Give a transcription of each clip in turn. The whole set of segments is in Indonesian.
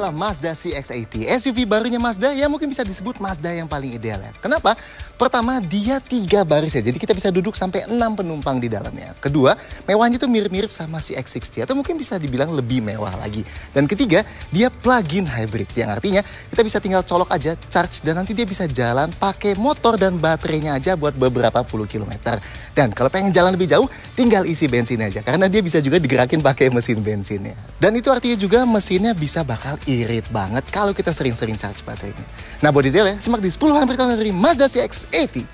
adalah Mazda CX-80, SUV barunya Mazda yang mungkin bisa disebut Mazda yang paling ideal ya. Kenapa? Pertama, dia 3 baris ya, jadi kita bisa duduk sampai 6 penumpang di dalamnya. Kedua, mewahnya itu mirip-mirip sama CX-60 atau mungkin bisa dibilang lebih mewah lagi. Dan ketiga, dia plug-in hybrid yang artinya kita bisa tinggal colok aja, charge, dan nanti dia bisa jalan pakai motor dan baterainya aja buat beberapa puluh kilometer. Dan kalau pengen jalan lebih jauh, tinggal isi bensin aja karena dia bisa juga digerakin pakai mesin bensinnya. Dan itu artinya juga mesinnya bisa bakal irit banget kalau kita sering-sering charge baterainya. Nah, buat detail ya, simak di 10 hal pertama dari Mazda CX-80.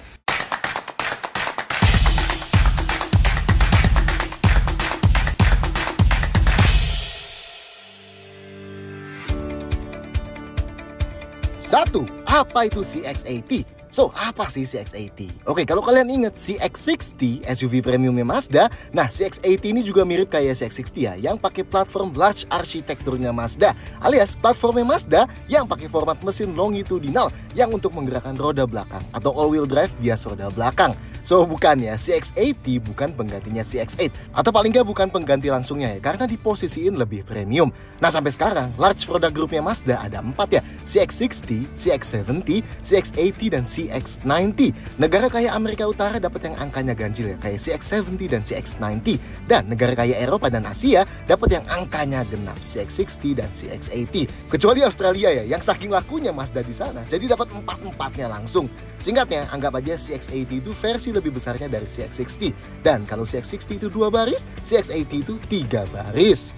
Satu, apa itu CX-80? So, apa sih CX-80? Oke, kalau kalian ingat CX-60, SUV premiumnya Mazda, nah CX-80 ini juga mirip kayak CX-60 ya, yang pakai platform large arsitekturnya Mazda, alias platformnya Mazda yang pakai format mesin longitudinal yang untuk menggerakkan roda belakang atau all-wheel drive bias roda belakang. So, bukan ya, CX-80 bukan penggantinya CX-8, atau paling nggak bukan pengganti langsungnya ya, karena diposisiin lebih premium. Nah, sampai sekarang, large product groupnya Mazda ada 4 ya, CX-60, CX-70, CX-80, dan CX-90. Negara kaya Amerika Utara dapat yang angkanya ganjil ya, kayak CX-70 dan CX-90. Dan negara kaya Eropa dan Asia dapat yang angkanya genap, CX-60 dan CX-80. Kecuali Australia ya, yang saking lakunya Mazda di sana, jadi dapat 4-4-nya langsung. Singkatnya, anggap aja CX-80 itu versi lebih besarnya dari CX-60. Dan kalau CX-60 itu 2 baris, CX-80 itu 3 baris.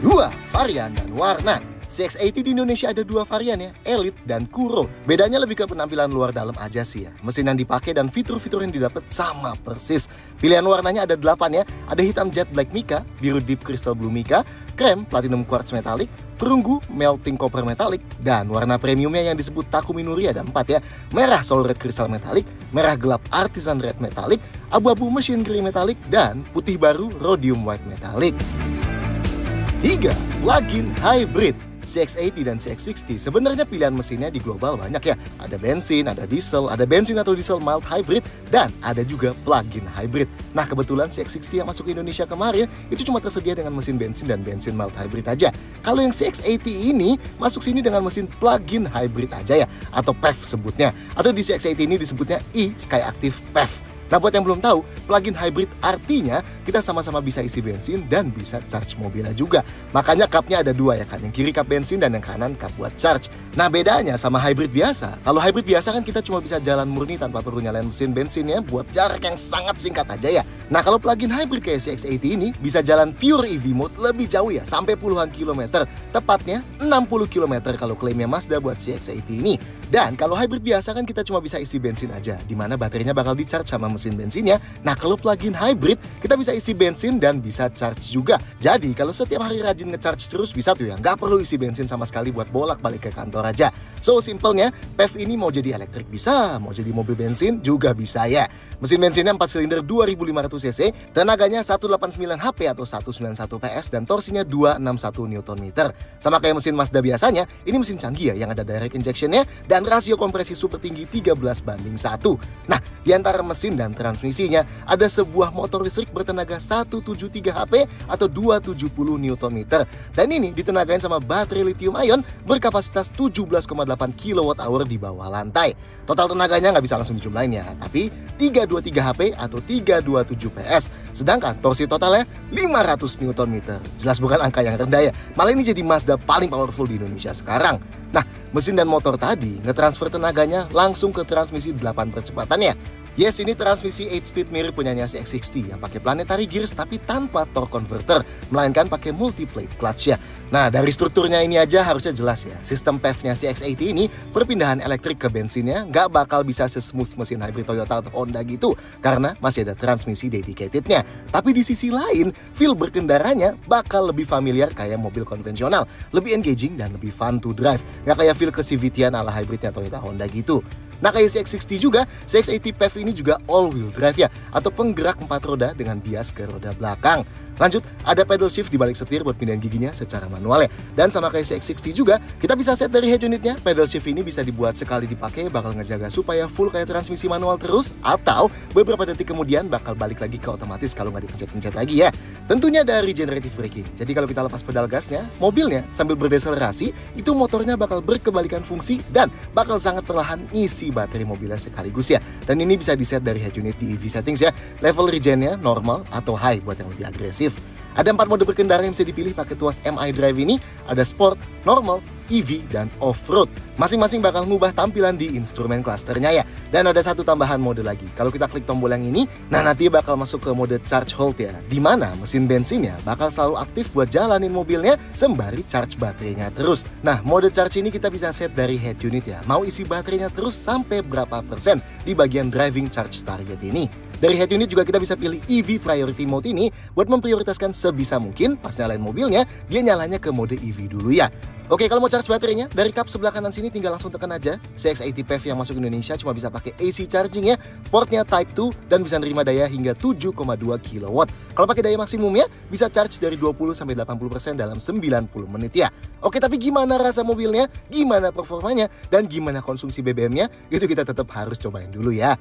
2. Varian dan warna. CX-80 di Indonesia ada 2 varian ya, Elite dan Kuro. Bedanya lebih ke penampilan luar dalam aja sih ya. Mesin yang dipakai dan fitur-fitur yang didapat sama persis. Pilihan warnanya ada 8 ya. Ada hitam jet black mica, biru deep crystal blue mica, krem platinum quartz metallic, perunggu melting copper metallic, dan warna premiumnya yang disebut Takumi Nuri ada 4 ya. Merah soul red crystal metallic, merah gelap artisan red metallic, abu-abu machine grey metallic, dan putih baru rhodium white metallic. 3. Plug-in hybrid. CX-80 dan CX-60 sebenarnya pilihan mesinnya di global banyak ya. Ada bensin, ada diesel, ada bensin atau diesel mild hybrid, dan ada juga plug-in hybrid. Nah, kebetulan CX-60 yang masuk ke Indonesia kemarin itu cuma tersedia dengan mesin bensin dan bensin mild hybrid aja. Kalau yang CX-80 ini masuk sini dengan mesin plug-in hybrid aja ya, atau PHEV sebutnya. Atau di CX-80 ini disebutnya e-Skyactiv PHEV. Nah, buat yang belum tahu, plug-in hybrid artinya kita sama-sama bisa isi bensin dan bisa charge mobilnya juga. Makanya cupnya ada 2 ya kan, yang kiri cup bensin dan yang kanan cup buat charge. Nah, bedanya sama hybrid biasa. Kalau hybrid biasa kan kita cuma bisa jalan murni tanpa perlu nyalain mesin bensinnya buat jarak yang sangat singkat aja ya. Nah, kalau plug-in hybrid kayak CX-80 ini bisa jalan pure EV mode lebih jauh ya, sampai puluhan kilometer. Tepatnya 60 km kalau klaimnya Mazda buat CX-80 ini. Dan kalau hybrid biasa kan kita cuma bisa isi bensin aja, dimana baterainya bakal di-charge sama mesin bensinnya. Nah, kalau plug-in hybrid kita bisa isi bensin dan bisa charge juga. Jadi kalau setiap hari rajin nge-charge terus bisa tuh ya, nggak perlu isi bensin sama sekali buat bolak-balik ke kantor aja. So simpelnya, PHEV ini mau jadi elektrik bisa, mau jadi mobil bensin juga bisa ya. Mesin bensinnya 4 silinder 2500 cc, tenaganya 189 HP atau 191 PS, dan torsinya 261 Nm. Sama kayak mesin Mazda biasanya, ini mesin canggih ya yang ada direct injectionnya dan rasio kompresi super tinggi 13:1. Nah, di antara mesin dan transmisinya ada sebuah motor listrik bertenaga 173 HP atau 270 Nm. Dan ini ditenagain sama baterai lithium ion berkapasitas 17,8 kWh di bawah lantai. Total tenaganya nggak bisa langsung dijumlahin ya, tapi 323 HP atau 327 PS. Sedangkan torsi totalnya 500 Nm. Jelas bukan angka yang rendah ya. Malah ini jadi Mazda paling powerful di Indonesia sekarang. Nah, mesin dan motor tadi ngetransfer tenaganya langsung ke transmisi 8 percepatannya. Yes, ini transmisi 8-speed mirip punyanya CX-60 yang pakai planetary gears tapi tanpa torque converter, melainkan pakai multi-plate clutch ya. Nah, dari strukturnya ini aja harusnya jelas ya, sistem PHEV-nya CX-80 ini perpindahan elektrik ke bensinnya nggak bakal bisa se-smooth mesin hybrid Toyota atau Honda gitu, karena masih ada transmisi dedicated-nya. Tapi di sisi lain, feel berkendaranya bakal lebih familiar kayak mobil konvensional, lebih engaging dan lebih fun to drive, nggak kayak feel ke CVT-an ala hybridnya Toyota Honda gitu. Nah, kayak CX-60 juga, CX-80 PHEV ini juga all-wheel drive ya, atau penggerak 4 roda dengan bias ke roda belakang. Lanjut, ada pedal shift di balik setir buat pindahin giginya secara manual ya. Dan sama kayak CX-60 juga, kita bisa set dari head unitnya. Pedal shift ini bisa dibuat sekali dipakai bakal ngejaga supaya full kayak transmisi manual terus, atau beberapa detik kemudian bakal balik lagi ke otomatis kalau nggak dipencet-pencet lagi ya. Tentunya ada regenerative braking. Jadi kalau kita lepas pedal gasnya, mobilnya sambil berdeselerasi, itu motornya bakal berkebalikan fungsi dan bakal sangat perlahan ngisi baterai mobilnya sekaligus ya. Dan ini bisa di-set dari head unit di EV settings ya. Level regennya normal atau high buat yang lebih agresif. Ada 4 mode berkendara yang bisa dipilih pakai tuas MI Drive ini. Ada Sport, Normal, EV, dan Off-Road. Masing-masing bakal ngubah tampilan di instrumen clusternya ya. Dan ada satu tambahan mode lagi. Kalau kita klik tombol yang ini, nah nanti bakal masuk ke mode Charge Hold ya. Dimana mesin bensinnya bakal selalu aktif buat jalanin mobilnya sembari charge baterainya terus. Nah, mode charge ini kita bisa set dari head unit ya. Mau isi baterainya terus sampai berapa persen di bagian driving charge target ini. Dari head unit juga kita bisa pilih EV Priority Mode ini buat memprioritaskan sebisa mungkin pas nyalain mobilnya, dia nyalanya ke mode EV dulu ya. Oke, kalau mau charge baterainya, dari kap sebelah kanan sini tinggal langsung tekan aja. CX-80 PHEV yang masuk Indonesia cuma bisa pakai AC charging ya. Portnya Type 2 dan bisa nerima daya hingga 7,2 kW. Kalau pakai daya maksimumnya, bisa charge dari 20-80% dalam 90 menit ya. Oke, tapi gimana rasa mobilnya, gimana performanya, dan gimana konsumsi BBM-nya, itu kita tetap harus cobain dulu ya.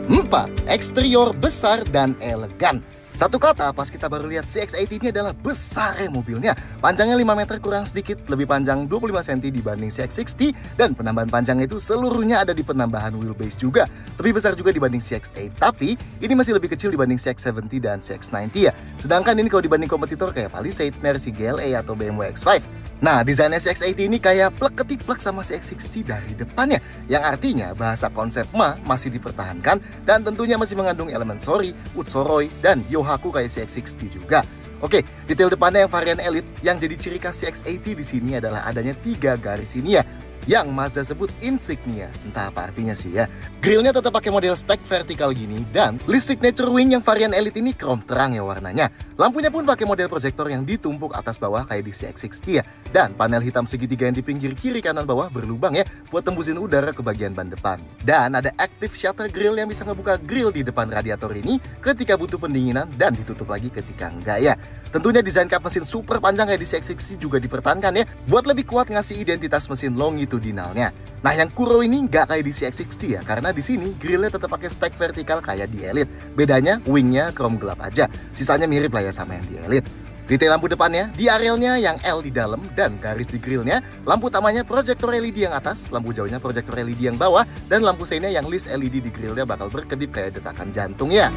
4. Eksterior besar dan elegan. Satu kata pas kita baru lihat CX-80 ini adalah besar mobilnya. Panjangnya 5 meter kurang sedikit, lebih panjang 25 cm dibanding CX-60. Dan penambahan panjang itu seluruhnya ada di penambahan wheelbase juga. Lebih besar juga dibanding CX-8, tapi ini masih lebih kecil dibanding CX-70 dan CX-90 ya. Sedangkan ini kalau dibanding kompetitor kayak Palisade, Mercy GLA atau BMW X5. Nah, desainnya CX-80 ini kayak plek-ketiplek sama CX-60 dari depannya, yang artinya bahasa konsep masih dipertahankan dan tentunya masih mengandung elemen Sori, Utsoroi, dan Yohaku kayak CX-60 juga. Oke, detail depannya yang varian Elite yang jadi ciri khas CX-80 di sini adalah adanya 3 garis ini ya, yang Mazda sebut insignia. Entah apa artinya sih ya. Grillnya tetap pakai model stack vertikal gini, dan list signature wing yang varian Elite ini chrome terang ya warnanya. Lampunya pun pakai model proyektor yang ditumpuk atas bawah kayak di CX-60 ya. Dan panel hitam segitiga yang di pinggir kiri kanan bawah berlubang ya, buat tembusin udara ke bagian ban depan. Dan ada active shutter grill yang bisa ngebuka grill di depan radiator ini ketika butuh pendinginan dan ditutup lagi ketika enggak ya. Tentunya desain kap mesin super panjang kayak di CX-60 juga dipertahankan ya, buat lebih kuat ngasih identitas mesin longitudinalnya. Nah, yang Kuro ini nggak kayak di CX-60 ya, karena di sini grillnya tetap pakai stack vertikal kayak di Elite. Bedanya wingnya chrome gelap aja, sisanya mirip lah ya sama yang di Elite. Detail lampu depannya, di arealnya yang L di dalam dan garis di grillnya, lampu utamanya proyektor LED yang atas, lampu jauhnya proyektor LED yang bawah, dan lampu seinnya yang list LED di grillnya bakal berkedip kayak detakan jantung ya.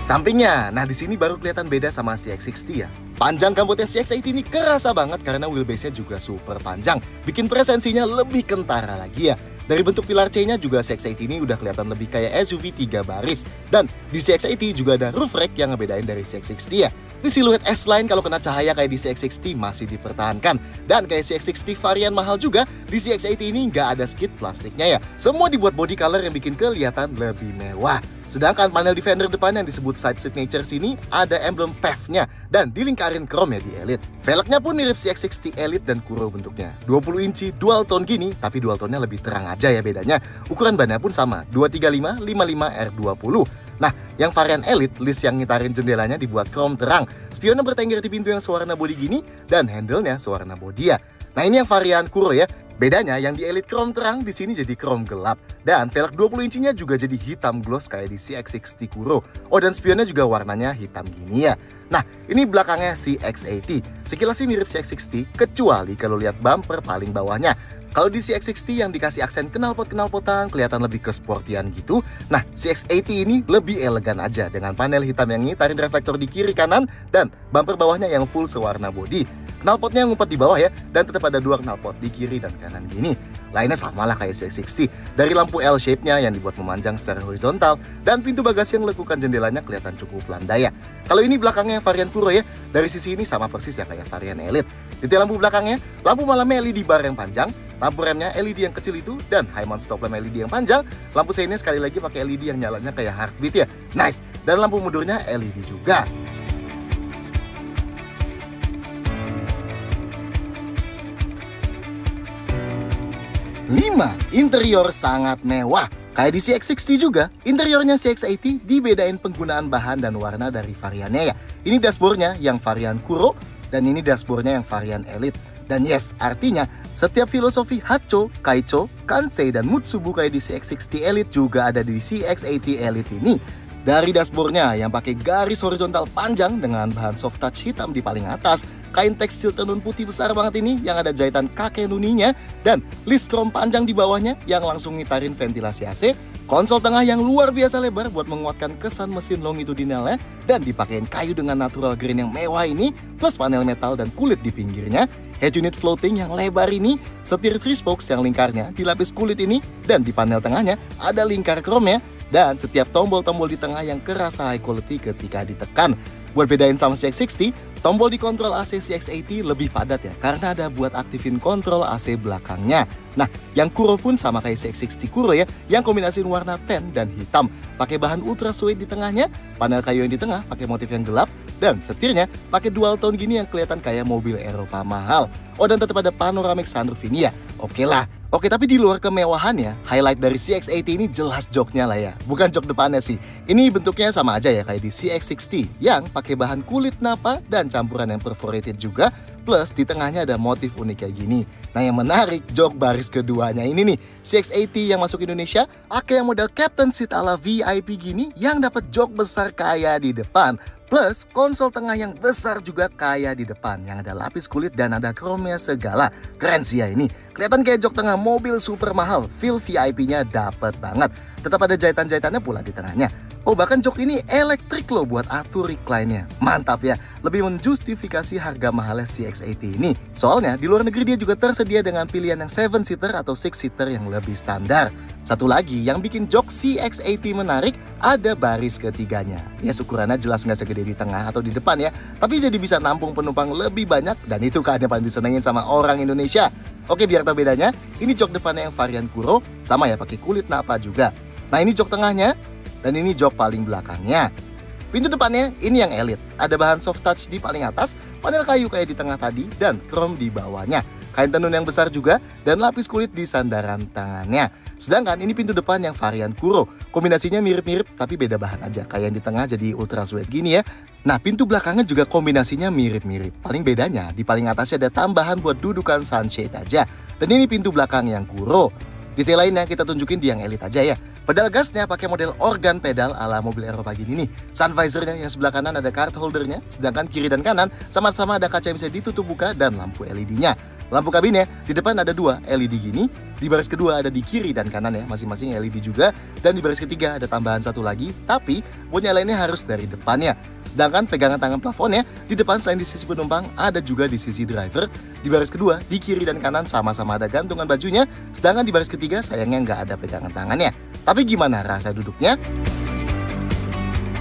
Sampingnya, nah di sini baru kelihatan beda sama CX-60 ya. Panjang gambutnya CX-80 ini kerasa banget karena wheelbase-nya juga super panjang, bikin presensinya lebih kentara lagi ya. Dari bentuk pilar C-nya juga CX-80 ini udah kelihatan lebih kayak SUV 3 baris. Dan di CX-80 juga ada roof rack yang ngebedain dari CX-60 ya. Di siluet S-Line kalau kena cahaya kayak di CX-60 masih dipertahankan. Dan kayak CX-60 varian mahal juga, di CX-80 ini nggak ada skid plastiknya ya. Semua dibuat body color yang bikin kelihatan lebih mewah. Sedangkan panel di fender depan yang disebut side signature sini ada emblem PHEV-nya dan dilingkarin chrome ya di Elite. Velgnya pun mirip CX-60 Elite dan Kuro bentuknya. 20 inci dual tone gini, tapi dual tone-nya lebih terang aja ya bedanya. Ukuran bannya pun sama, 235-55R20. Nah, yang varian Elite, list yang ngitarin jendelanya dibuat chrome terang. Spionnya bertengger di pintu yang sewarna body gini dan handle-nya sewarna body ya. Nah, ini yang varian Kuro ya. Bedanya yang di Elite chrome terang di sini jadi chrome gelap. Dan velg 20 incinya juga jadi hitam gloss kayak di CX-60 Kuro. Oh, dan spionnya juga warnanya hitam gini ya. Nah, ini belakangnya CX-80. Sekilas sih mirip CX-60, kecuali kalau lihat bumper paling bawahnya. Kalau di CX-60 yang dikasih aksen knalpot-knalpotan, kelihatan lebih ke sportian gitu. Nah, CX-80 ini lebih elegan aja dengan panel hitam yang ngitarin reflektor di kiri kanan dan bumper bawahnya yang full sewarna body. Knalpotnya ngumpet di bawah ya, dan tetap ada 2 knalpot di kiri dan kanan gini. Lainnya sama lah kayak CX-60, dari lampu L shape-nya yang dibuat memanjang secara horizontal, dan pintu bagasi yang lekukan jendelanya kelihatan cukup landai ya. Kalau ini belakangnya varian Kuro ya, dari sisi ini sama persis ya kayak varian Elite. Detail lampu belakangnya, lampu malamnya LED bar yang panjang, lampu remnya LED yang kecil itu, dan high mount stop lamp LED yang panjang. Lampu seinnya sekali lagi pakai LED yang nyalanya kayak heartbeat ya, nice. Dan lampu mundurnya LED juga. 5. Interior sangat mewah. Kayak di CX-60 juga, interiornya CX-80 dibedain penggunaan bahan dan warna dari variannya ya. Ini dashboardnya yang varian Kuro, dan ini dashboardnya yang varian Elite. Dan yes, artinya setiap filosofi Hacho, Kaicho, Kansei, dan Mutsubu kayak di CX-60 Elite juga ada di CX-80 Elite ini. Dari dashboardnya yang pakai garis horizontal panjang dengan bahan soft touch hitam di paling atas, kain tekstil tenun putih besar banget ini yang ada jahitan kakek nuninya, dan list chrome panjang di bawahnya yang langsung ngitarin ventilasi AC, konsol tengah yang luar biasa lebar buat menguatkan kesan mesin longitudinalnya, dan dipakein kayu dengan natural green yang mewah ini, plus panel metal dan kulit di pinggirnya, head unit floating yang lebar ini, setir 3 spokes yang lingkarnya dilapis kulit ini, dan di panel tengahnya ada lingkar chrome ya. Dan setiap tombol-tombol di tengah yang kerasa high quality ketika ditekan. Buat bedain sama CX-60, tombol di kontrol AC CX-80 lebih padat ya, karena ada buat aktifin kontrol AC belakangnya. Nah, yang Kuro pun sama kayak CX-60 Kuro ya, yang kombinasiin warna tan dan hitam. Pakai bahan ultra suede di tengahnya, panel kayu yang di tengah pakai motif yang gelap, dan setirnya pakai dual tone gini yang kelihatan kayak mobil Eropa mahal. Oh, dan tetap ada panoramic sunroof ini ya. Oke lah. Oke, tapi di luar kemewahannya, highlight dari CX-80 ini jelas joknya lah ya. Bukan jok depannya sih. Ini bentuknya sama aja ya kayak di CX-60 yang pakai bahan kulit napa dan campuran yang perforated juga. Plus di tengahnya ada motif unik kayak gini. Nah, yang menarik jok baris keduanya ini nih. CX-80 yang masuk Indonesia pakai yang model captain seat ala VIP gini yang dapat jok besar kayak di depan. Plus konsol tengah yang besar juga kayak di depan yang ada lapis kulit dan ada chrome-nya segala. Keren sih ya ini. Kelihatan kayak jok tengah mobil super mahal. Feel VIP-nya dapet banget. Tetap ada jahitan-jahitannya pula di tengahnya. Oh, bahkan jok ini elektrik loh buat atur recline-nya. Mantap ya. Lebih menjustifikasi harga mahalnya CX-80 ini. Soalnya di luar negeri dia juga tersedia dengan pilihan yang 7-seater atau 6-seater yang lebih standar. Satu lagi yang bikin jok CX-80 menarik, ada baris ketiganya. Ya, ukurannya jelas nggak segede di tengah atau di depan ya, tapi jadi bisa nampung penumpang lebih banyak, dan itu kan yang paling disenengin sama orang Indonesia. Oke, biar tahu bedanya, ini jok depannya yang varian Kuro, sama ya pakai kulit napa juga. Nah, ini jok tengahnya, dan ini jok paling belakangnya. Pintu depannya ini yang Elite, ada bahan soft touch di paling atas, panel kayu kayak di tengah tadi, dan chrome di bawahnya. Kain tenun yang besar juga, dan lapis kulit di sandaran tangannya. Sedangkan ini pintu depan yang varian Kuro. Kombinasinya mirip-mirip tapi beda bahan aja. Kayak yang di tengah jadi ultra suede gini ya. Nah, pintu belakangnya juga kombinasinya mirip-mirip. Paling bedanya di paling atasnya ada tambahan buat dudukan sunshade aja. Dan ini pintu belakang yang Kuro. Detail lainnya kita tunjukin di yang Elite aja ya. Pedal gasnya pakai model organ pedal ala mobil Eropa gini nih. Sun visornya yang sebelah kanan ada card holdernya, sedangkan kiri dan kanan sama-sama ada kaca yang bisa ditutup buka dan lampu LED-nya. Lampu kabinnya di depan ada 2 LED gini, di baris kedua ada di kiri dan kanan ya, masing-masing LED juga, dan di baris ketiga ada tambahan 1 lagi, tapi buat nyalainnya harus dari depannya. Sedangkan pegangan tangan plafonnya di depan selain di sisi penumpang ada juga di sisi driver. Di baris kedua, di kiri dan kanan sama-sama ada gantungan bajunya, sedangkan di baris ketiga sayangnya nggak ada pegangan tangannya. Tapi gimana rasa duduknya?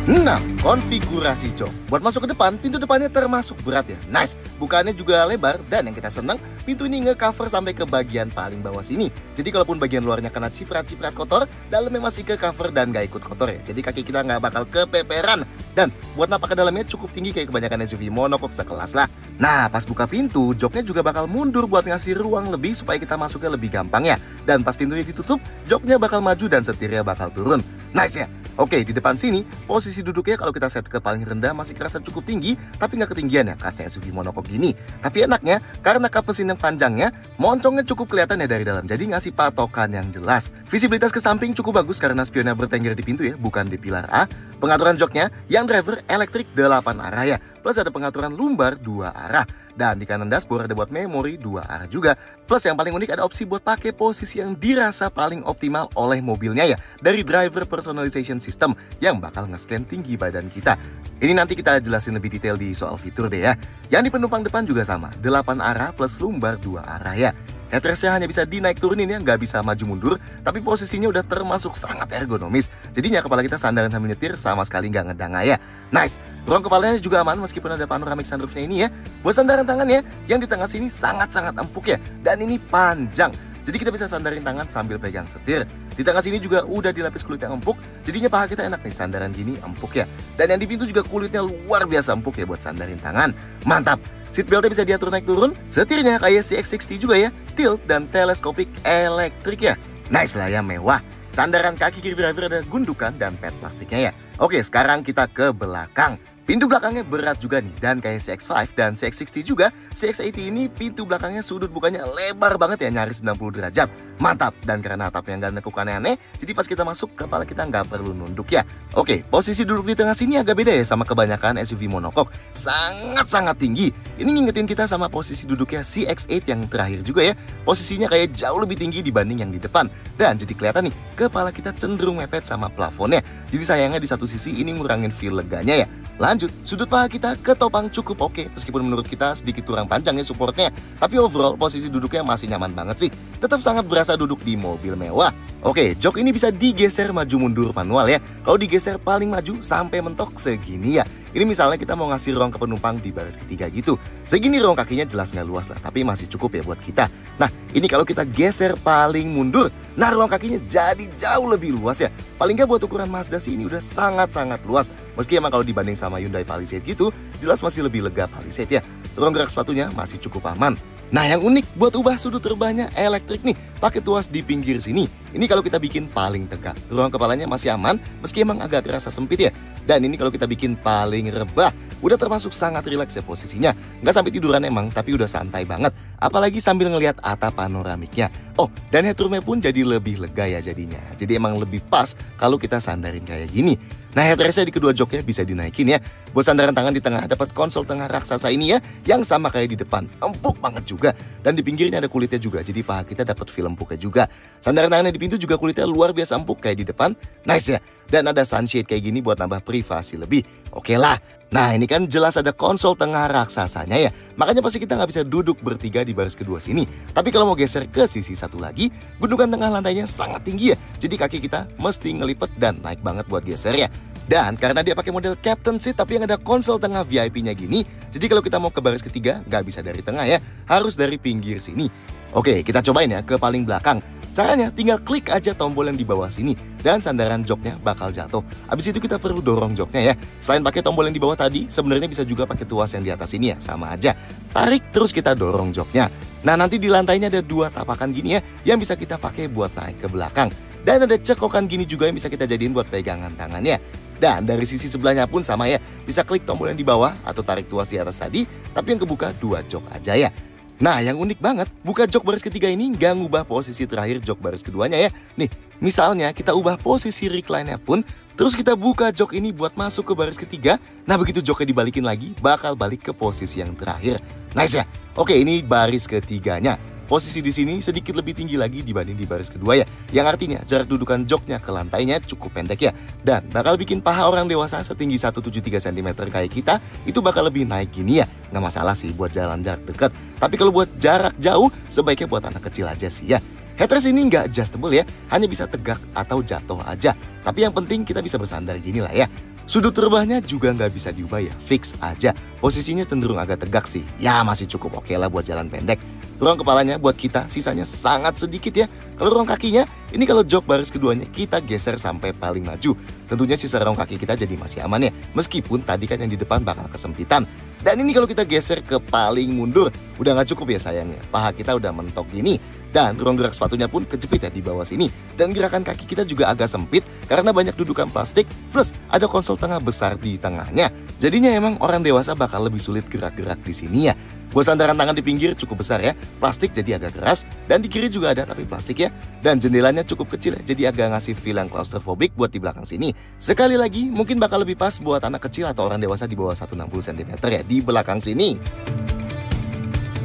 Nah, konfigurasi jok. Buat masuk ke depan, pintu depannya termasuk berat ya. Nice, bukannya juga lebar, dan yang kita seneng, pintu ini nge-cover sampai ke bagian paling bawah sini. Jadi kalaupun bagian luarnya kena ciprat-ciprat kotor, dalamnya masih ke cover dan gak ikut kotor ya. Jadi kaki kita nggak bakal kepeperan. Dan buat napak ke dalamnya cukup tinggi kayak kebanyakan SUV monokok sekelas lah. Nah, pas buka pintu, joknya juga bakal mundur buat ngasih ruang lebih supaya kita masuknya lebih gampang ya. Dan pas pintunya ditutup, joknya bakal maju dan setirnya bakal turun. Nice ya? Oke, di depan sini, posisi duduknya kalau kita set ke paling rendah masih kerasa cukup tinggi, tapi nggak ketinggian ya, khasnya SUV monokok gini. Tapi enaknya, karena kap mesin yang panjangnya, moncongnya cukup kelihatan ya dari dalam, jadi ngasih patokan yang jelas. Visibilitas ke samping cukup bagus karena spionnya bertengger di pintu ya, bukan di pilar A. Pengaturan joknya, yang driver elektrik 8 arah ya, plus ada pengaturan lumbar 2 arah. Dan di kanan dashboard ada buat memori 2 arah juga. Plus yang paling unik ada opsi buat pakai posisi yang dirasa paling optimal oleh mobilnya ya, dari driver personalization system yang bakal nge-scan tinggi badan kita. Ini nanti kita jelasin lebih detail di soal fitur deh ya. Yang di penumpang depan juga sama, 8 arah plus lumbar 2 arah ya. Headrestnya hanya bisa dinaik turunin ya, nggak bisa maju mundur, tapi posisinya udah termasuk sangat ergonomis. Jadinya kepala kita sandaran sambil nyetir sama sekali nggak ngedanga ya. Nice, ruang kepalanya juga aman meskipun ada panoramic sunroofnya ini ya. Buat sandaran tangannya yang di tengah sini sangat-sangat empuk ya, dan ini panjang. Jadi kita bisa sandarin tangan sambil pegang setir. Di tengah sini juga udah dilapis kulit yang empuk, jadinya paha kita enak nih sandaran gini empuk ya. Dan yang di pintu juga kulitnya luar biasa empuk ya buat sandarin tangan. Mantap. Seatbeltnya bisa diatur naik turun, setirnya kayak CX-60 juga ya, tilt dan teleskopik elektrik ya. Nice lah ya, mewah. Sandaran kaki kiri driver ada gundukan dan pad plastiknya ya. Oke, sekarang kita ke belakang. Pintu belakangnya berat juga nih, dan kayak CX-5 dan CX-60 juga, CX-80 ini pintu belakangnya sudut bukanya lebar banget ya, nyaris 90 derajat. Mantap, dan karena atapnya nggak nekuk aneh-aneh, jadi pas kita masuk, kepala kita nggak perlu nunduk ya. Oke, posisi duduk di tengah sini agak beda ya sama kebanyakan SUV monokok. Sangat-sangat tinggi. Ini ngingetin kita sama posisi duduknya CX-8 yang terakhir juga ya. Posisinya kayak jauh lebih tinggi dibanding yang di depan. Dan jadi kelihatan nih, kepala kita cenderung mepet sama plafonnya. Jadi sayangnya di satu sisi ini ngurangin feel leganya ya. Lanjut, sudut paha kita ketopang cukup oke, meskipun menurut kita sedikit kurang panjang ya supportnya. Tapi overall posisi duduknya masih nyaman banget sih. Tetap sangat berasa duduk di mobil mewah. Oke, jok ini bisa digeser maju mundur manual ya. Kalau digeser paling maju sampai mentok segini ya. Ini misalnya kita mau ngasih ruang ke penumpang di baris ketiga gitu. Segini ruang kakinya jelas nggak luas lah, tapi masih cukup ya buat kita. Nah, ini kalau kita geser paling mundur, nah ruang kakinya jadi jauh lebih luas ya. Paling nggak buat ukuran Mazda sih ini udah sangat-sangat luas. Meski emang kalau dibanding sama Hyundai Palisade gitu, jelas masih lebih lega Palisade ya. Ruang gerak sepatunya masih cukup aman. Nah, yang unik buat ubah sudut rebahnya elektrik nih, pakai tuas di pinggir sini. Ini kalau kita bikin paling tegak, ruang kepalanya masih aman, meski emang agak kerasa sempit ya. Dan ini kalau kita bikin paling rebah, udah termasuk sangat rileks ya posisinya. Nggak sampai tiduran emang, tapi udah santai banget. Apalagi sambil ngelihat atap panoramiknya. Oh, dan headroomnya pun jadi lebih lega ya jadinya. Jadi emang lebih pas kalau kita sandarin kayak gini. Nah, headrestnya di kedua joknya bisa dinaikin ya. Buat sandaran tangan di tengah dapat konsol tengah raksasa ini ya, yang sama kayak di depan, empuk banget juga. Dan di pinggirnya ada kulitnya juga, jadi paha kita dapat feel empuknya juga. Sandaran tangannya di pintu juga kulitnya luar biasa empuk kayak di depan, nice ya. Dan ada sunshade kayak gini buat nambah privasi lebih. Oke lah. Nah, ini kan jelas ada konsol tengah raksasanya ya. Makanya pasti kita nggak bisa duduk bertiga di baris kedua sini. Tapi kalau mau geser ke sisi satu lagi, gundukan tengah lantainya sangat tinggi ya. Jadi kaki kita mesti ngelipet dan naik banget buat geser ya. Dan karena dia pakai model captain seat tapi yang ada konsol tengah VIP-nya gini, jadi kalau kita mau ke baris ketiga nggak bisa dari tengah ya, harus dari pinggir sini. Oke, kita cobain ya ke paling belakang. Caranya tinggal klik aja tombol yang di bawah sini dan sandaran joknya bakal jatuh. Abis itu kita perlu dorong joknya ya. Selain pakai tombol yang di bawah tadi, sebenarnya bisa juga pakai tuas yang di atas ini ya, sama aja. Tarik terus kita dorong joknya. Nah, nanti di lantainya ada dua tapakan gini ya yang bisa kita pakai buat naik ke belakang. Dan ada cekokan gini juga yang bisa kita jadiin buat pegangan tangannya. Dan dari sisi sebelahnya pun sama ya, bisa klik tombol yang di bawah atau tarik tuas di atas tadi, tapi yang kebuka dua jok aja ya. Nah, yang unik banget, buka jok baris ketiga ini nggak ngubah posisi terakhir jok baris keduanya ya. Nih, misalnya kita ubah posisi recline-nya pun, terus kita buka jok ini buat masuk ke baris ketiga. Nah, begitu joknya dibalikin lagi, bakal balik ke posisi yang terakhir. Nice ya? Oke, ini baris ketiganya. Posisi di sini sedikit lebih tinggi lagi dibanding di baris kedua ya. Yang artinya jarak dudukan joknya ke lantainya cukup pendek ya. Dan bakal bikin paha orang dewasa setinggi 173 cm kayak kita itu bakal lebih naik gini ya. Nggak masalah sih buat jalan jarak dekat. Tapi kalau buat jarak jauh sebaiknya buat anak kecil aja sih ya. Headrest ini nggak adjustable ya, hanya bisa tegak atau jatuh aja. Tapi yang penting kita bisa bersandar gini lah ya. Sudut rebahnya juga nggak bisa diubah ya, fix aja. Posisinya cenderung agak tegak sih. Ya masih cukup oke lah buat jalan pendek. Ruang kepalanya buat kita sisanya sangat sedikit ya. Kalau ruang kakinya, ini kalau jok baris keduanya kita geser sampai paling maju. Tentunya sisa ruang kaki kita jadi masih aman ya. Meskipun tadi kan yang di depan bakal kesempitan. Dan ini kalau kita geser ke paling mundur, udah nggak cukup ya sayangnya. Paha kita udah mentok gini. Dan ruang gerak sepatunya pun kejepit ya di bawah sini. Dan gerakan kaki kita juga agak sempit karena banyak dudukan plastik. Plus ada konsol tengah besar di tengahnya. Jadinya emang orang dewasa bakal lebih sulit gerak-gerak di sini ya. Buat sandaran tangan di pinggir cukup besar ya. Plastik jadi agak keras. Dan di kiri juga ada tapi plastik ya. Dan jendelanya cukup kecil ya. Jadi agak ngasih feel yang claustrophobic buat di belakang sini. Sekali lagi mungkin bakal lebih pas buat anak kecil atau orang dewasa di bawah 160 cm ya di belakang sini.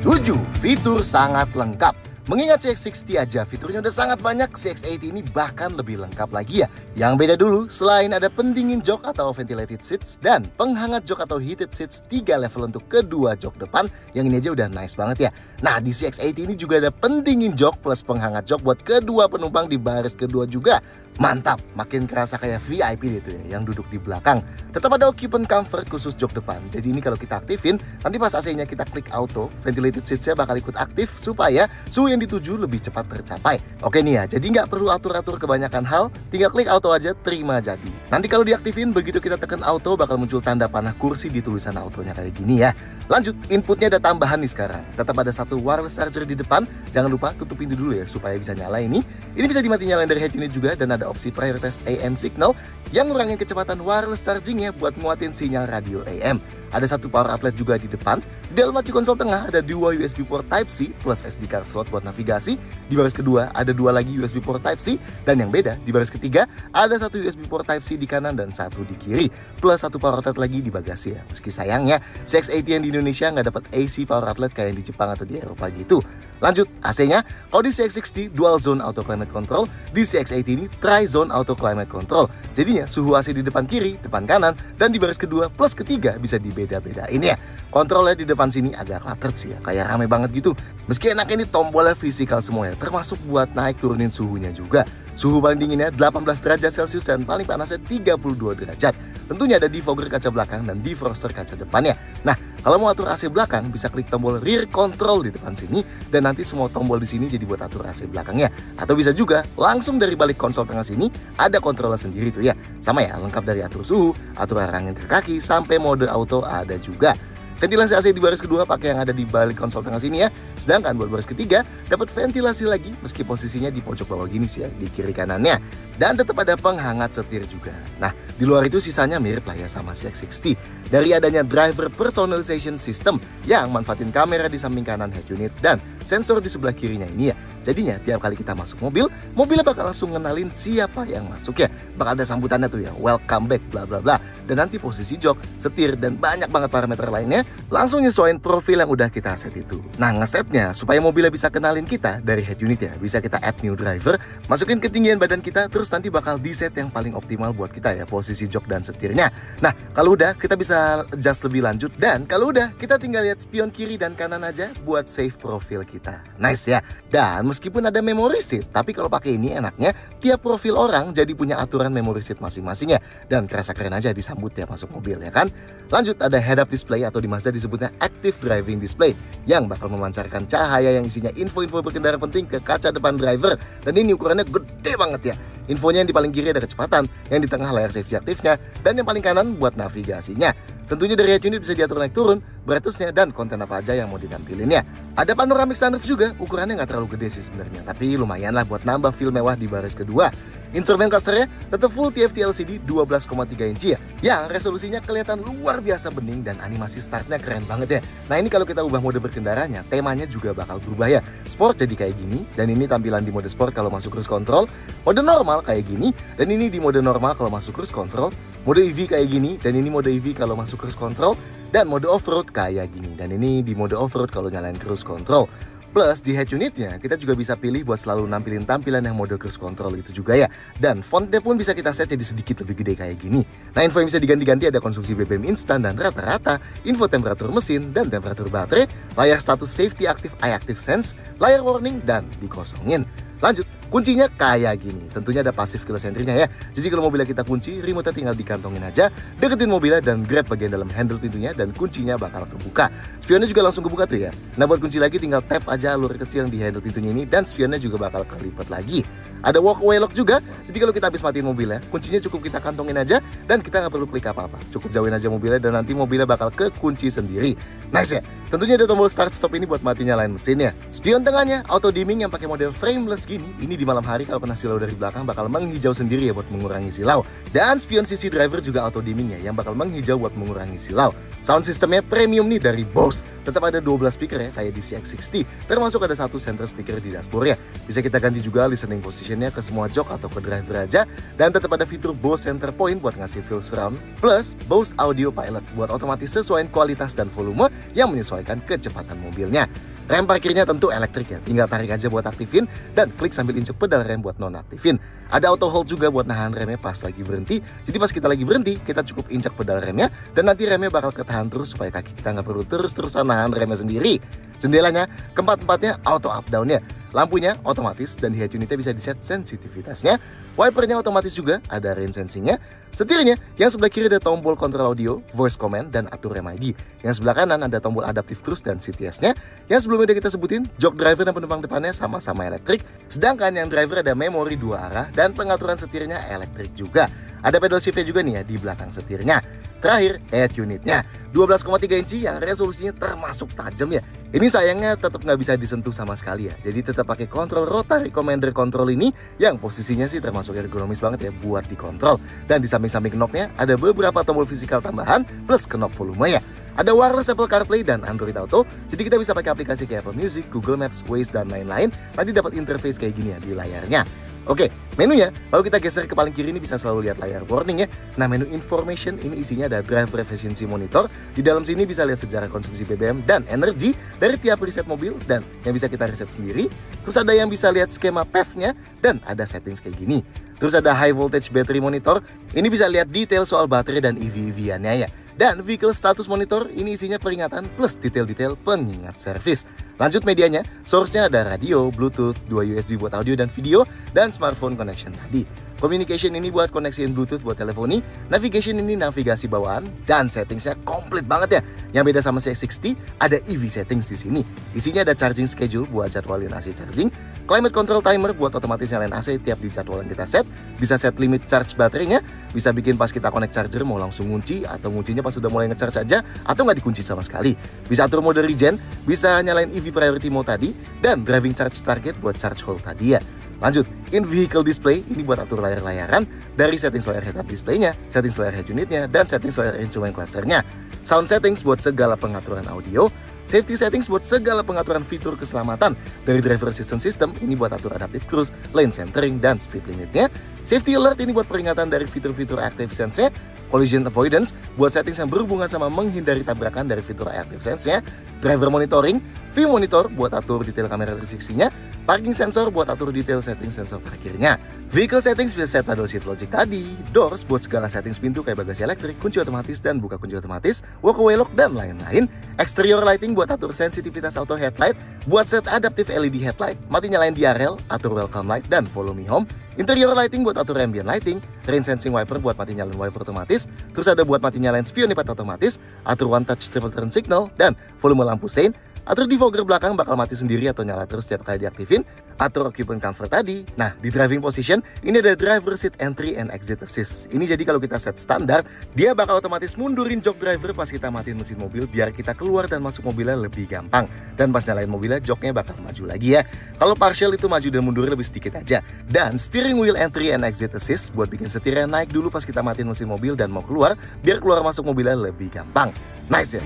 7. Fitur sangat lengkap. Mengingat CX-60 aja fiturnya udah sangat banyak, CX-80 ini bahkan lebih lengkap lagi ya. Yang beda dulu, selain ada pendingin jok atau ventilated seats dan penghangat jok atau heated seats 3 level untuk kedua jok depan, yang ini aja udah nice banget ya. Nah, di CX-80 ini juga ada pendingin jok plus penghangat jok buat kedua penumpang di baris kedua juga. Mantap, makin kerasa kayak VIP gitu ya, yang duduk di belakang. Tetap ada occupant comfort khusus jok depan. Jadi ini kalau kita aktifin, nanti pas AC-nya kita klik auto, ventilated seats-nya bakal ikut aktif supaya suhu yang dituju lebih cepat tercapai. Oke nih ya, jadi nggak perlu atur-atur kebanyakan hal, tinggal klik auto aja, terima jadi. Nanti kalau diaktifin, begitu kita tekan auto bakal muncul tanda panah kursi di tulisan autonya kayak gini ya. Lanjut, inputnya ada tambahan nih sekarang. Tetap ada satu wireless charger di depan, jangan lupa tutup pintu dulu ya supaya bisa nyala ini. Ini bisa dimati nyalain dari head unit juga dan ada opsi prioritas AM signal yang ngurangin kecepatan wireless charging ya buat nguatin sinyal radio AM. ada satu power outlet juga di depan. Di dalam laci konsol tengah ada dua USB port Type-C plus SD card slot buat navigasi. Di baris kedua ada dua lagi USB port Type-C, dan yang beda di baris ketiga ada satu USB port Type-C di kanan dan satu di kiri, plus satu power outlet lagi di bagasi ya. Meski sayangnya CX-80 yang di Indonesia nggak dapat AC power outlet kayak yang di Jepang atau di Eropa gitu. Lanjut, AC-nya, kalau di CX-60 dual zone auto climate control, di CX-80 ini tri zone auto climate control. Jadinya suhu AC di depan kiri, depan kanan, dan di baris kedua plus ketiga bisa dibeda-bedain ya. Kontrolnya di depan sini agak cluttered sih ya, kayak rame banget gitu. Meski enak, ini tombolnya fisikal semua ya, termasuk buat naik turunin suhunya juga. Suhu paling dinginnya 18 derajat Celcius dan paling panasnya 32 derajat. Tentunya ada defogger kaca belakang dan defroster kaca depannya. Nah, kalau mau atur AC belakang bisa klik tombol rear control di depan sini, dan nanti semua tombol di sini jadi buat atur AC belakangnya. Atau bisa juga langsung dari balik konsol tengah sini ada kontrolnya sendiri tuh ya. Sama ya, lengkap dari atur suhu, atur arah angin ke kaki, sampai mode auto ada juga. Ventilasi AC di baris kedua pakai yang ada di balik konsol tengah sini ya. Sedangkan buat baris ketiga dapat ventilasi lagi meski posisinya di pojok bawah gini sih ya, di kiri kanannya. Dan tetap ada penghangat setir juga. Nah, di luar itu sisanya mirip lah ya sama CX-60. Dari adanya driver personalization system yang manfaatin kamera di samping kanan head unit dan sensor di sebelah kirinya ini ya. Jadinya tiap kali kita masuk mobil, mobilnya bakal langsung ngenalin siapa yang masuk ya. Bakal ada sambutannya tuh ya, welcome back bla bla bla. Dan nanti posisi jok, setir, dan banyak banget parameter lainnya langsung nyesuaiin profil yang udah kita set itu. Nah, ngesetnya supaya mobilnya bisa kenalin kita dari head unit ya, bisa kita add new driver, masukin ketinggian badan kita, terus nanti bakal di set yang paling optimal buat kita ya, posisi jok dan setirnya. Nah, kalau udah kita bisa adjust lebih lanjut, dan kalau udah kita tinggal lihat spion kiri dan kanan aja buat save profil kita. Nice ya. Dan meskipun ada memory seat, tapi kalau pakai ini enaknya tiap profil orang jadi punya aturan memory seat masing-masing ya, dan kerasa keren aja disambut ya masuk mobil ya kan. Lanjut, ada head up display atau di Mazda disebutnya active driving display yang bakal memancarkan cahaya yang isinya info-info berkendara penting ke kaca depan driver, dan ini ukurannya gede banget ya. Infonya yang di paling kiri ada kecepatan, yang di tengah layar safety aktifnya, dan yang paling kanan buat navigasinya. Tentunya dari head unit bisa diatur naik turun, brightness-nya, dan konten apa aja yang mau ditampilinnya. Ada panoramic sunroof juga, ukurannya nggak terlalu gede sih sebenarnya, tapi lumayan lah buat nambah feel mewah di baris kedua. Instrument clusternya tetap full TFT LCD 12,3 inci ya, yang resolusinya kelihatan luar biasa bening dan animasi startnya keren banget ya. Nah, ini kalau kita ubah mode berkendaranya, temanya juga bakal berubah ya. Sport jadi kayak gini, dan ini tampilan di mode sport kalau masuk cruise control. Mode normal kayak gini, dan ini di mode normal kalau masuk cruise control. Mode EV kayak gini, dan ini mode EV kalau masuk cruise control. Dan mode off-road kayak gini, dan ini di mode off-road kalau nyalain cruise control. Plus di head unitnya kita juga bisa pilih buat selalu nampilin tampilan yang mode cruise control itu juga ya. Dan fontnya pun bisa kita set jadi sedikit lebih gede kayak gini. Nah, info yang bisa diganti-ganti ada konsumsi BBM instan dan rata-rata, info temperatur mesin dan temperatur baterai, layar status safety aktif iActive Sense, layar warning, dan dikosongin. Lanjut, kuncinya kayak gini. Tentunya ada passive keyless entry-nya ya. Jadi kalau mobilnya kita kunci, remote-nya tinggal dikantongin aja, deketin mobilnya dan grab bagian dalam handle pintunya, dan kuncinya bakal kebuka. Spionnya juga langsung kebuka tuh ya. Nah, buat kunci lagi tinggal tap aja alur kecil yang di handle pintunya ini, dan spionnya juga bakal kelipet lagi. Ada walkway lock juga, jadi kalau kita habis matiin mobilnya, kuncinya cukup kita kantongin aja, dan kita nggak perlu klik apa-apa. Cukup jauhin aja mobilnya, dan nanti mobilnya bakal kekunci sendiri. Nice ya? Tentunya ada tombol start stop ini buat mati nyalain mesinnya. Spion tengahnya auto dimming yang pakai model frameless gini. Ini di malam hari kalau kena silau dari belakang bakal menghijau sendiri ya buat mengurangi silau. Dan spion sisi driver juga auto dimming ya, yang bakal menghijau buat mengurangi silau. Sound systemnya premium nih dari Bose. Tetap ada 12 speaker ya kayak di CX-60. Termasuk ada satu center speaker di dashboard ya. Bisa kita ganti juga listening positionnya ke semua jok atau ke driver aja. Dan tetap ada fitur Bose Center Point buat ngasih feel surround. Plus Bose Audio Pilot buat otomatis sesuaiin kualitas dan volume yang menyesuaikan kecepatan mobilnya. Rem parkirnya tentu elektrik ya, tinggal tarik aja buat aktifin dan klik sambil injek pedal rem buat nonaktifin. Ada auto hold juga buat nahan remnya pas lagi berhenti. Jadi pas kita lagi berhenti, kita cukup injek pedal remnya dan nanti remnya bakal ketahan terus supaya kaki kita nggak perlu terus-terusan nahan remnya sendiri. Jendelanya keempat-empatnya auto up down ya. Lampunya otomatis dan di head unitnya bisa di set sensitivitasnya. Wipernya otomatis juga, ada rain sensingnya. Setirnya yang sebelah kiri ada tombol kontrol audio, voice command, dan atur rem ID. Yang sebelah kanan ada tombol adaptive cruise dan CTS-nya. Yang sebelumnya udah kita sebutin, jok driver dan penumpang depannya sama-sama elektrik. Sedangkan yang driver ada memori 2 arah dan pengaturan setirnya elektrik juga. Ada pedal shift-nya juga nih ya di belakang setirnya. Terakhir, head unitnya 12,3 inci yang resolusinya termasuk tajam ya. Ini sayangnya tetap nggak bisa disentuh sama sekali ya. Jadi tetap pakai kontrol rotary commander control ini yang posisinya sih termasuk ergonomis banget ya buat dikontrol. Dan di samping-samping knobnya ada beberapa tombol fisikal tambahan plus knob volume ya. Ada wireless Apple CarPlay dan Android Auto, jadi kita bisa pakai aplikasi kayak Apple Music, Google Maps, Waze, dan lain-lain. Nanti dapat interface kayak gini ya di layarnya. Oke, menunya, kalau kita geser ke paling kiri ini bisa selalu lihat layar warning ya. Nah, menu information ini isinya ada driver efficiency monitor. Di dalam sini bisa lihat sejarah konsumsi BBM dan energi dari tiap preset mobil dan yang bisa kita reset sendiri. Terus ada yang bisa lihat skema PEV-nya dan ada settings kayak gini. Terus ada high voltage battery monitor. Ini bisa lihat detail soal baterai dan EV-EV-annya ya. Dan vehicle status monitor ini isinya peringatan plus detail-detail pengingat servis. Lanjut medianya, source-nya ada radio, Bluetooth, 2 USB buat audio dan video, dan smartphone connection tadi. Communication ini buat koneksiin Bluetooth buat teleponi, navigation ini navigasi bawaan, dan settingsnya komplit banget ya. Yang beda sama CX-60, ada EV settings di sini. Isinya ada charging schedule buat jadwalin AC charging, climate control timer buat otomatis nyalain AC tiap di jadwal yang kita set, bisa set limit charge baterainya, bisa bikin pas kita connect charger mau langsung ngunci, atau nguncinya pas sudah mulai nge-charge aja, atau nggak dikunci sama sekali. Bisa atur mode regen, bisa nyalain EV priority mode tadi, dan driving charge target buat charge hold tadi ya. Lanjut, in-vehicle display ini buat atur layar-layaran dari settings layar head-up display-nya, settings layar head unit-nya, dan settings layar instrument cluster-nya. Sound settings buat segala pengaturan audio, safety settings buat segala pengaturan fitur keselamatan. Dari driver assistance system ini buat atur adaptive cruise, lane centering, dan speed limit-nya. Safety alert ini buat peringatan dari fitur-fitur active sense-nya. Collision avoidance buat settings yang berhubungan sama menghindari tabrakan dari fitur active sense-nya. Driver monitoring, view monitor buat atur detail kamera 360-nya. Parking sensor buat atur detail setting sensor parkirnya. Vehicle settings bisa set paddle shift logic tadi. Doors buat segala settings pintu kayak bagasi elektrik, kunci otomatis dan buka kunci otomatis, walkaway lock dan lain-lain. Exterior lighting buat atur sensitivitas auto headlight, buat set adaptive LED headlight, mati nyalain DRL, atur welcome light dan follow me home. Interior lighting buat atur ambient lighting, rain sensing wiper buat mati nyalain wiper otomatis, terus ada buat mati nyalain spion lipat otomatis, atur one touch triple turn signal dan volume lampu sein. Atur defogger belakang bakal mati sendiri atau nyala terus setiap kali diaktifin. Atur occupant comfort tadi. Nah, di driving position, ini ada driver seat entry and exit assist. Ini jadi kalau kita set standar, dia bakal otomatis mundurin jok driver pas kita matiin mesin mobil biar kita keluar dan masuk mobilnya lebih gampang. Dan pas nyalain mobilnya, joknya bakal maju lagi ya. Kalau partial itu maju dan mundur lebih sedikit aja. Dan steering wheel entry and exit assist buat bikin setirnya naik dulu pas kita matiin mesin mobil dan mau keluar, biar keluar masuk mobilnya lebih gampang. Nice ya?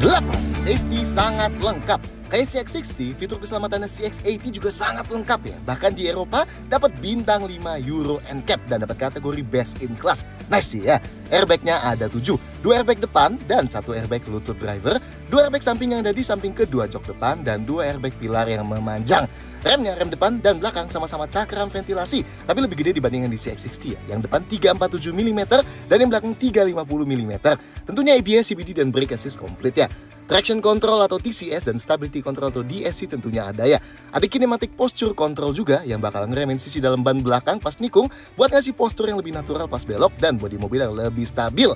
8. Safety sangat lengkap. Kayak CX-60, fitur keselamatannya CX-80 juga sangat lengkap ya. Bahkan di Eropa dapat bintang 5 Euro NCAP dan dapat kategori Best in Class. Nice sih ya. Airbagnya ada 7, 2 airbag depan dan 1 airbag lutut driver, 2 airbag samping yang ada di samping kedua jok depan dan 2 airbag pilar yang memanjang. Remnya, rem depan dan belakang sama-sama cakram ventilasi, tapi lebih gede dibandingkan di CX-60 ya. Yang depan 347 mm dan yang belakang 350 mm. Tentunya ABS, CBD dan brake assist komplit ya. Traction control atau TCS dan stability control atau DSC tentunya ada ya. Ada kinematic posture control juga yang bakal ngeremin sisi dalam ban belakang pas nikung buat ngasih postur yang lebih natural pas belok dan bodi mobil yang lebih stabil.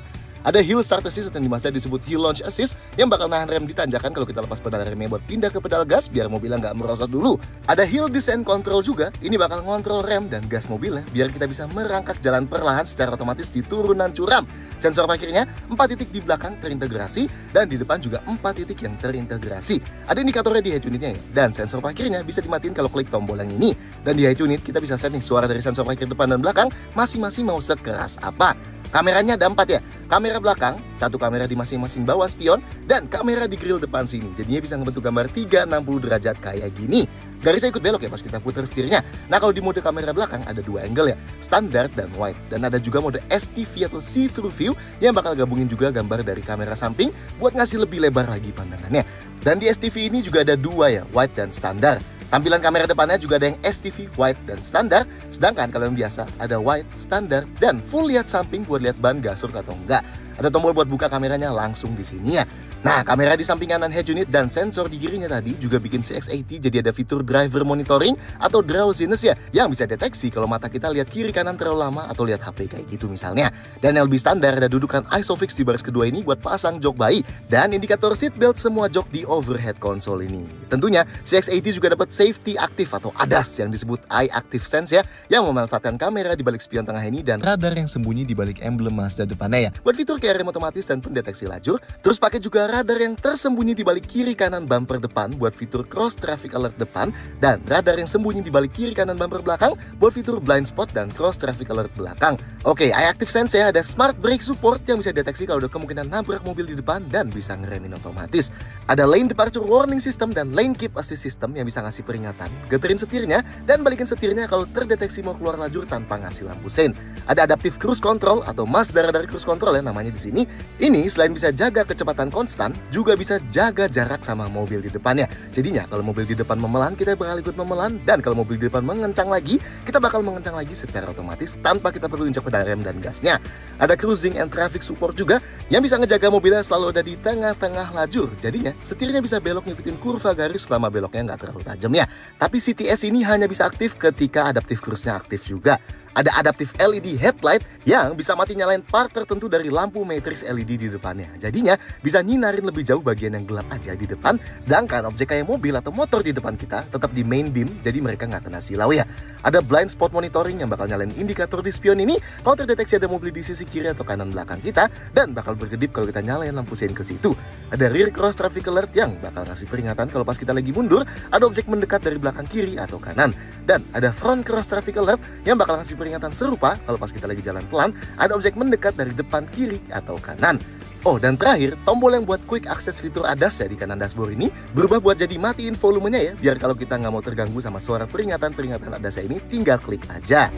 Ada hill start assist atau di Mazda disebut hill launch assist yang bakal nahan rem di tanjakan kalau kita lepas pedal remnya buat pindah ke pedal gas biar mobilnya nggak merosot dulu. Ada hill descent control juga, ini bakal ngontrol rem dan gas mobilnya biar kita bisa merangkak jalan perlahan secara otomatis di turunan curam. Sensor parkirnya 4 titik di belakang terintegrasi dan di depan juga 4 titik yang terintegrasi. Ada indikatornya di head unitnya ya, dan sensor parkirnya bisa dimatiin kalau klik tombol yang ini. Dan di head unit kita bisa setting suara dari sensor parkir depan dan belakang masing-masing mau sekeras apa. Kameranya ada 4 ya. Kamera belakang, 1 kamera di masing-masing bawah spion, dan kamera di grill depan sini. Jadinya bisa ngebentuk gambar 360 derajat kayak gini. Garisnya ikut belok ya pas kita putar setirnya. Nah, kalau di mode kamera belakang ada 2 angle ya, standar dan wide. Dan ada juga mode STV atau see-through view yang bakal gabungin juga gambar dari kamera samping buat ngasih lebih lebar lagi pandangannya. Dan di STV ini juga ada 2 ya, wide dan standar. Tampilan kamera depannya juga ada yang STV, wide, dan standar. Sedangkan kalau yang biasa ada wide, standar, dan full lihat samping buat lihat ban gasur atau enggak. Ada tombol buat buka kameranya langsung di sini ya. Nah, kamera di samping kanan head unit dan sensor di kirinya tadi juga bikin CX-80 jadi ada fitur driver monitoring atau drowsiness ya, yang bisa deteksi kalau mata kita lihat kiri kanan terlalu lama atau lihat HP kayak gitu misalnya. Dan yang lebih standar ada dudukan ISOFIX di baris kedua ini buat pasang jok bayi dan indikator seatbelt semua jok di overhead console ini. Tentunya CX-80 juga dapat safety active atau ADAS yang disebut Eye Active Sense ya, yang memanfaatkan kamera di balik spion tengah ini dan radar yang sembunyi di balik emblem Mazda depannya ya. Buat fitur kayak pakai rem otomatis dan pendeteksi lajur, terus pakai juga radar yang tersembunyi di balik kiri kanan bumper depan buat fitur cross traffic alert depan, dan radar yang sembunyi di balik kiri kanan bumper belakang buat fitur blind spot dan cross traffic alert belakang. Oke, iActive Sense ya, ada smart brake support yang bisa deteksi kalau ada kemungkinan nabrak mobil di depan dan bisa ngeremin otomatis. Ada lane departure warning system dan lane keep assist system yang bisa ngasih peringatan, geterin setirnya, dan balikin setirnya kalau terdeteksi mau keluar lajur tanpa ngasih lampu sein. Ada adaptive cruise control atau Mazda radar cruise control ya namanya di sini. Ini selain bisa jaga kecepatan konstan, juga bisa jaga jarak sama mobil di depannya. Jadinya kalau mobil di depan memelan, kita bakal ikut memelan, dan kalau mobil di depan mengencang lagi, kita bakal mengencang lagi secara otomatis tanpa kita perlu injak pedal rem dan gasnya. Ada cruising and traffic support juga yang bisa ngejaga mobilnya selalu ada di tengah-tengah lajur. Jadinya setirnya bisa belok ngikutin kurva garis selama beloknya nggak terlalu tajam ya. Tapi CTS ini hanya bisa aktif ketika adaptive cruise-nya aktif juga. Ada adaptive LED headlight yang bisa mati nyalain part tertentu dari lampu matriks LED di depannya. Jadinya bisa nyinarin lebih jauh bagian yang gelap aja di depan, sedangkan objek kayak mobil atau motor di depan kita tetap di main beam, jadi mereka nggak kena silau ya. Ada blind spot monitoring yang bakal nyalain indikator di spion ini kalau terdeteksi ada mobil di sisi kiri atau kanan belakang kita, dan bakal berkedip kalau kita nyalain lampu sein ke situ. Ada rear cross traffic alert yang bakal ngasih peringatan kalau pas kita lagi mundur ada objek mendekat dari belakang kiri atau kanan. Dan ada front cross traffic alert yang bakal ngasih peringatan serupa kalau pas kita lagi jalan pelan ada objek mendekat dari depan, kiri, atau kanan. Oh, dan terakhir, tombol yang buat quick access fitur ADAS ya di kanan dashboard ini berubah buat jadi matiin volumenya ya, biar kalau kita nggak mau terganggu sama suara peringatan-peringatan ADAS ini, tinggal klik aja.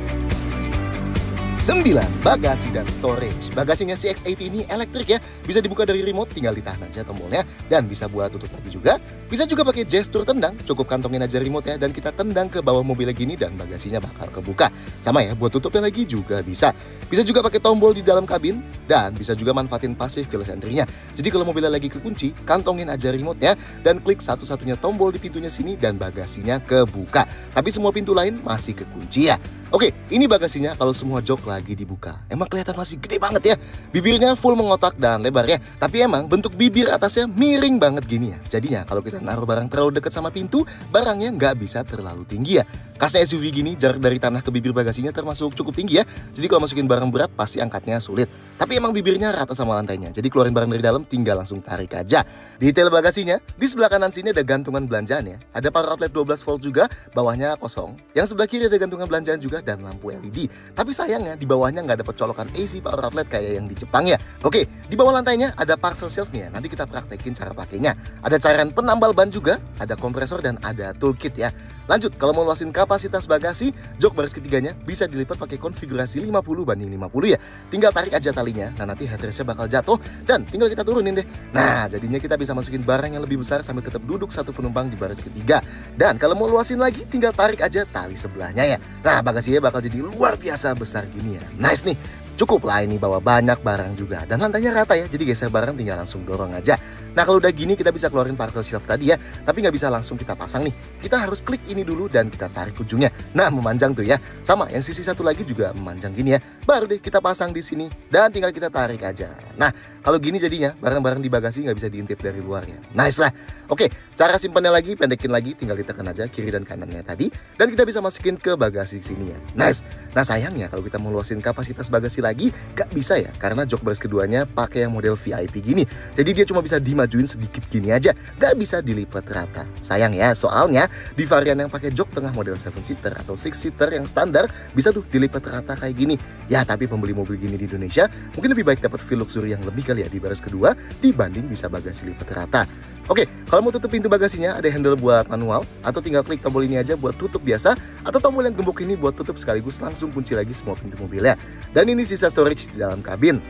9. Bagasi dan storage. Bagasinya CX-80 ini elektrik ya, bisa dibuka dari remote, tinggal ditahan aja tombolnya, dan bisa buat tutup lagi juga. Bisa juga pakai gestur tendang, cukup kantongin aja remote ya, dan kita tendang ke bawah mobilnya gini dan bagasinya bakal kebuka. Sama ya, buat tutupnya lagi juga bisa. Bisa juga pakai tombol di dalam kabin, dan bisa juga manfaatin passive keyless entry-nya. Jadi kalau mobilnya lagi kekunci, kantongin aja remote-nya, dan klik satu-satunya tombol di pintunya sini dan bagasinya kebuka. Tapi semua pintu lain masih kekunci ya. Oke, ini bagasinya kalau semua jok lagi dibuka. Emang kelihatan masih gede banget ya. Bibirnya full mengotak dan lebar ya. Tapi emang bentuk bibir atasnya miring banget gini ya. Jadinya kalau kita naruh barang terlalu dekat sama pintu, barangnya nggak bisa terlalu tinggi ya. Kasnya SUV gini, jarak dari tanah ke bibir bagasinya termasuk cukup tinggi ya. Jadi kalau masukin barang berat pasti angkatnya sulit. Tapi emang bibirnya rata sama lantainya. Jadi keluarin barang dari dalam tinggal langsung tarik aja. Detail bagasinya, di sebelah kanan sini ada gantungan belanjaan ya. Ada power outlet 12 volt juga, bawahnya kosong. Yang sebelah kiri ada gantungan belanjaan juga dan lampu LED. Tapi sayangnya di bawahnya nggak dapat colokan AC power outlet kayak yang di Jepang ya. Oke, di bawah lantainya ada parcel shelf nih ya. Nanti kita praktekin cara pakainya. Ada cairan penambal ban juga, ada kompresor dan ada toolkit ya. Lanjut, kalau mau luasin kapasitas bagasi, jok baris ketiganya bisa dilipat pakai konfigurasi 50/50 ya. Tinggal tarik aja talinya, nah nanti headrestnya bakal jatuh dan tinggal kita turunin deh. Nah, jadinya kita bisa masukin barang yang lebih besar sambil tetap duduk satu penumpang di baris ketiga. Dan kalau mau luasin lagi, tinggal tarik aja tali sebelahnya ya. Nah, bagasinya bakal jadi luar biasa besar gini ya. Nice nih. Cukup lah ini bawa banyak barang juga. Dan lantainya rata ya, jadi geser barang tinggal langsung dorong aja. Nah kalau udah gini kita bisa keluarin parcel shelf tadi ya. Tapi nggak bisa langsung kita pasang nih. Kita harus klik ini dulu dan kita tarik ujungnya. Nah memanjang tuh ya. Sama yang sisi satu lagi juga memanjang gini ya. Baru deh kita pasang di sini dan tinggal kita tarik aja. Nah kalau gini jadinya barang-barang di bagasi nggak bisa diintip dari luarnya. Nice lah. Oke, cara simpannya lagi, pendekin lagi, tinggal ditekan aja kiri dan kanannya tadi. Dan kita bisa masukin ke bagasi sini ya. Nice. Nah sayangnya kalau kita mau luasin kapasitas bagasi lagi gak bisa ya, karena jok baris keduanya pakai yang model VIP gini. Jadi dia cuma bisa dimajuin sedikit gini aja, gak bisa dilipat rata. Sayang ya, soalnya di varian yang pakai jok tengah model 7-seater atau 6-seater yang standar bisa tuh dilipat rata kayak gini. Ya tapi pembeli mobil gini di Indonesia mungkin lebih baik dapat feel luxury yang lebih kali ya di baris kedua dibanding bisa bagasi lipat rata. Oke, kalau mau tutup pintu bagasinya ada handle buat manual, atau tinggal klik tombol ini aja buat tutup biasa, atau tombol yang gembok ini buat tutup sekaligus langsung kunci lagi semua pintu mobilnya. Dan ini sisa storage di dalam kabin.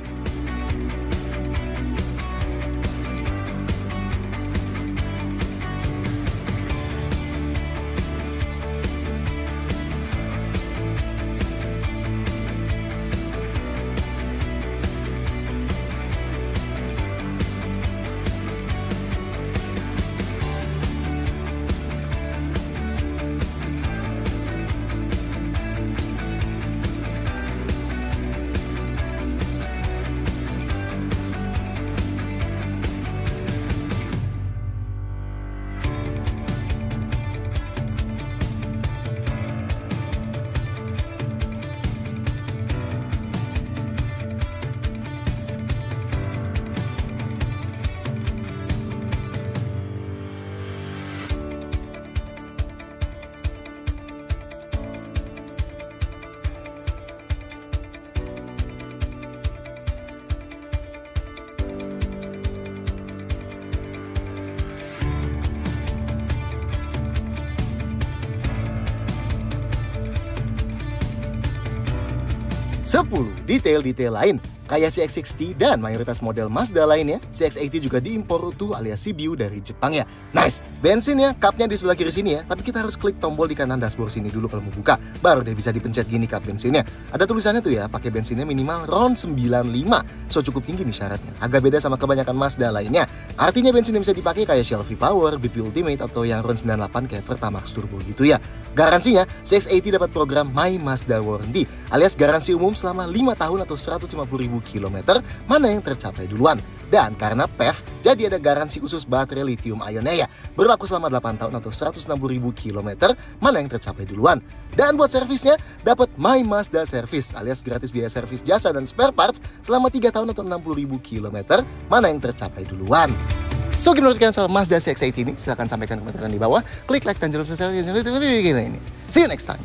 10 detail-detail lain. Kayak CX-60 dan mayoritas model Mazda lainnya, CX-80 juga diimpor utuh alias CBU dari Jepang ya. Nice, bensin ya, cupnya di sebelah kiri sini ya. Tapi kita harus klik tombol di kanan dashboard sini dulu kalau mau buka. Baru deh bisa dipencet gini cup bensinnya. Ada tulisannya tuh ya, pakai bensinnya minimal RON 95. So cukup tinggi nih syaratnya. Agak beda sama kebanyakan Mazda lainnya. Artinya bensin yang bisa dipakai kayak Shell V-Power, BP Ultimate, atau yang RON 98 kayak Pertamax Turbo gitu ya. Garansinya, CX-80 dapat program My Mazda Warranty, alias garansi umum selama 5 tahun atau 150.000 km, mana yang tercapai duluan. Dan karena PEV, jadi ada garansi khusus baterai lithium ionnya ya, berlaku selama 8 tahun atau 160.000 km, mana yang tercapai duluan. Dan buat servisnya, dapat My Mazda Service, alias gratis biaya servis jasa dan spare parts selama 3 tahun atau 60.000 km, mana yang tercapai duluan. So, gimana menurut kalian soal Mazda CX-80 ini? Silahkan sampaikan komentar di bawah. Klik like dan jangan lupa subscribe channel ini. See you next time.